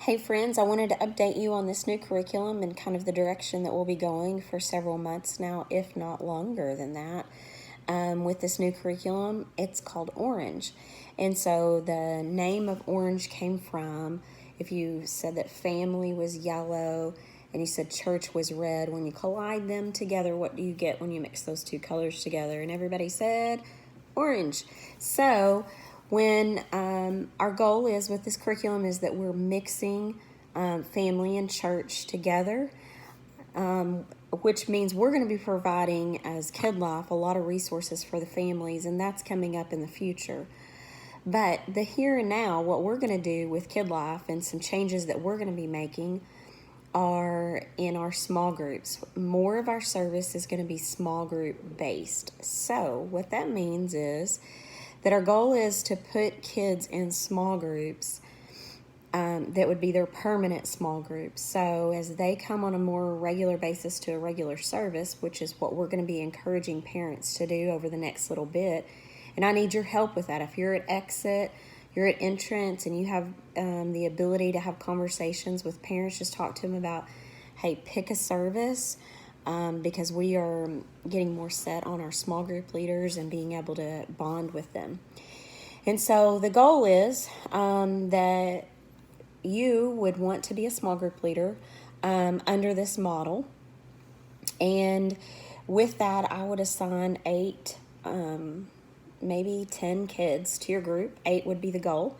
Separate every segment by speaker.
Speaker 1: Hey friends, I wanted to update you on this new curriculum and kind of the direction that we'll be going for several months now, if not longer than that. With this new curriculum, it's called Orange. And so the name of Orange came from, if you said that family was yellow and you said church was red, when you collide them together, what do you get when you mix those two colors together? And everybody said orange. So when our goal is with this curriculum is that we're mixing family and church together, which means we're going to be providing as Kid Life a lot of resources for the families, and that's coming up in the future. But the here and now, what we're going to do with Kid Life and some changes that we're going to be making are in our small groups. More of our service is going to be small group based. So what that means is that our goal is to put kids in small groups that would be their permanent small groups. So as they come on a more regular basis to a regular service, which is what we're going to be encouraging parents to do over the next little bit, and I need your help with that. If you're at exit, you're at entrance, and you have the ability to have conversations with parents, just talk to them about, hey, pick a service, because we are getting more set on our small group leaders and being able to bond with them. And so the goal is that you would want to be a small group leader under this model. And with that, I would assign 8, maybe 10 kids to your group. 8 would be the goal.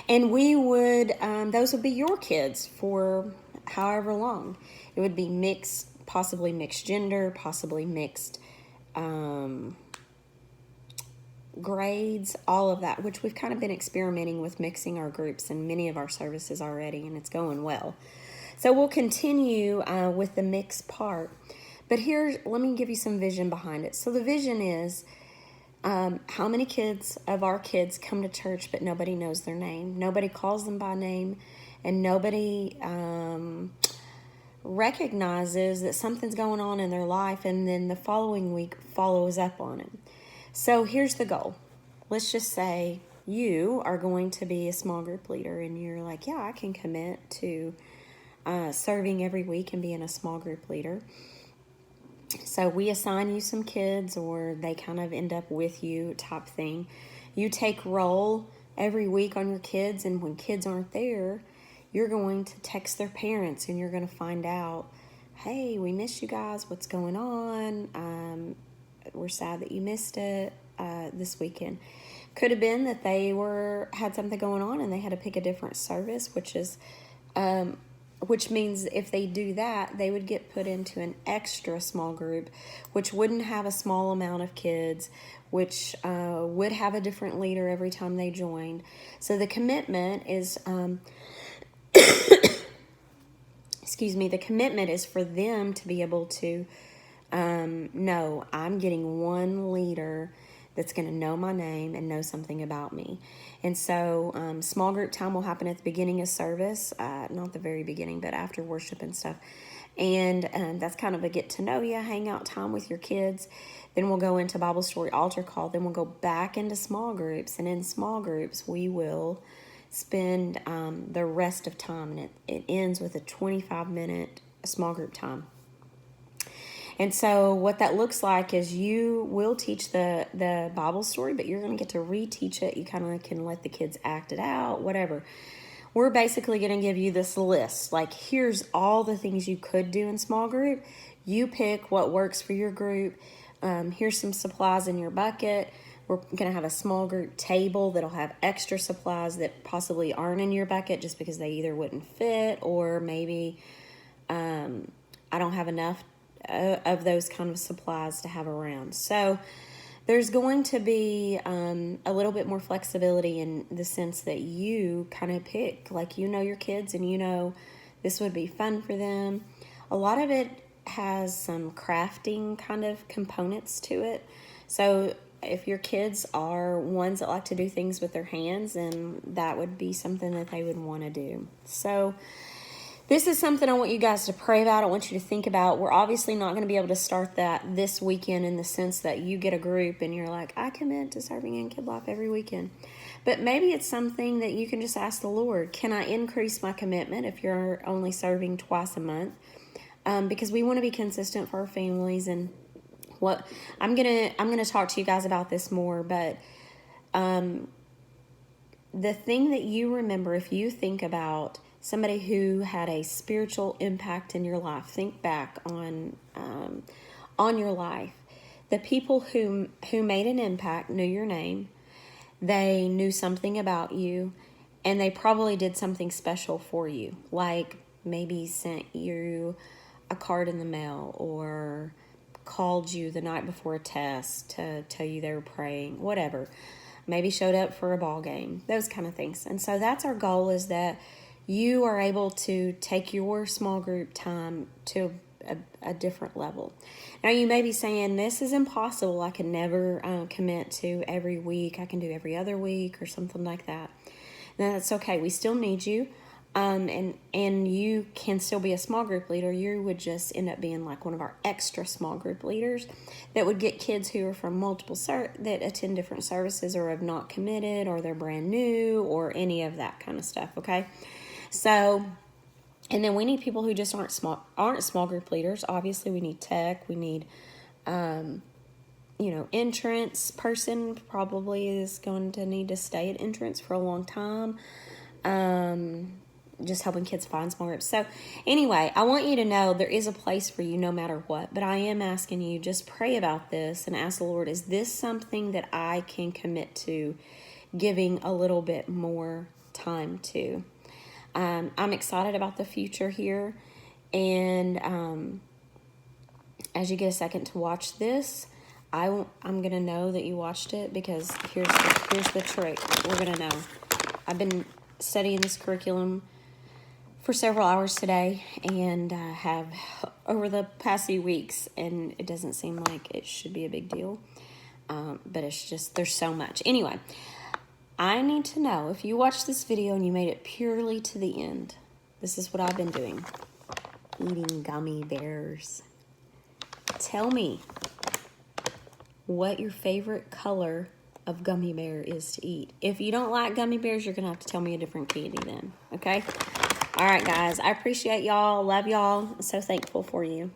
Speaker 1: And we would, those would be your kids for however long. It would be mixed, possibly mixed gender, possibly mixed grades, all of that, which we've kind of been experimenting with mixing our groups in many of our services already, and it's going well. So we'll continue with the mix part. But here, let me give you some vision behind it. So the vision is how many kids of our kids come to church but nobody knows their name. Nobody calls them by name, and nobody recognizes that something's going on in their life, and then the following week follows up on it. So here's the goal. Let's just say you are going to be a small group leader, and you're like, yeah, I can commit to serving every week and being a small group leader. So we assign you some kids, or they kind of end up with you type thing. You take roll every week on your kids, and when kids aren't there, you're going to text their parents, and you're going to find out, hey, we miss you guys. What's going on? We're sad that you missed it this weekend. Could have been that they had something going on and they had to pick a different service, which means if they do that, they would get put into an extra small group, which wouldn't have a small amount of kids, which would have a different leader every time they joined. So the commitment is, the commitment is for them to be able to no, I'm getting one leader that's going to know my name and know something about me. And so small group time will happen at the beginning of service, not the very beginning, but after worship and stuff. And that's kind of a get to know you, hangout time with your kids. Then we'll go into Bible story altar call. Then we'll go back into small groups. And in small groups, we will spend the rest of time. And it ends with a 25-minute small group time. And so what that looks like is you will teach the Bible story, but you're going to get to reteach it. You kind of can let the kids act it out, whatever. We're basically going to give you this list. Like, here's all the things you could do in small group. You pick what works for your group. Here's some supplies in your bucket. We're going to have a small group table that'll have extra supplies that possibly aren't in your bucket just because they either wouldn't fit, or maybe I don't have enough of those kind of supplies to have around. So there's going to be a little bit more flexibility in the sense that you kind of pick, like, you know your kids and you know this would be fun for them. A lot of it has some crafting kind of components to it. So if your kids are ones that like to do things with their hands, then that would be something that they would want to do. So this is something I want you guys to pray about. I want you to think about. We're obviously not going to be able to start that this weekend in the sense that you get a group and you're like, I commit to serving in Kid Life every weekend. But maybe it's something that you can just ask the Lord, can I increase my commitment if you're only serving twice a month? Because we want to be consistent for our families. And what I'm gonna talk to you guys about this more, but the thing that you remember, if you think about somebody who had a spiritual impact in your life, think back on your life. The people who made an impact knew your name. They knew something about you, and they probably did something special for you, like maybe sent you a card in the mail or called you the night before a test to tell you they were praying, whatever. Maybe showed up for a ball game, those kind of things. And so that's our goal, is that you are able to take your small group time to a different level. Now, you may be saying, this is impossible. I can never commit to every week. I can do every other week or something like that. Now, that's okay. We still need you. And you can still be a small group leader. You would just end up being like one of our extra small group leaders that would get kids who are from multiple that attend different services or have not committed, or they're brand new, or any of that kind of stuff. Okay, so, and then we need people who just aren't small group leaders. Obviously, we need tech. We need entrance person probably is going to need to stay at entrance for a long time. Just helping kids find small groups. So anyway, I want you to know there is a place for you no matter what, but I am asking you, just pray about this and ask the Lord, is this something that I can commit to giving a little bit more time to? I'm excited about the future here, and as you get a second to watch this, I'm going to know that you watched it, because here's the trick. We're going to know. I've been studying this curriculum for several hours today, and have over the past few weeks, and it doesn't seem like it should be a big deal, but it's just, there's so much. Anyway, I need to know, if you watched this video and you made it purely to the end, this is what I've been doing: eating gummy bears. Tell me what your favorite color of gummy bear is to eat. If you don't like gummy bears, you're gonna have to tell me a different candy then, okay? All right, guys, I appreciate y'all. Love y'all. I'm so thankful for you.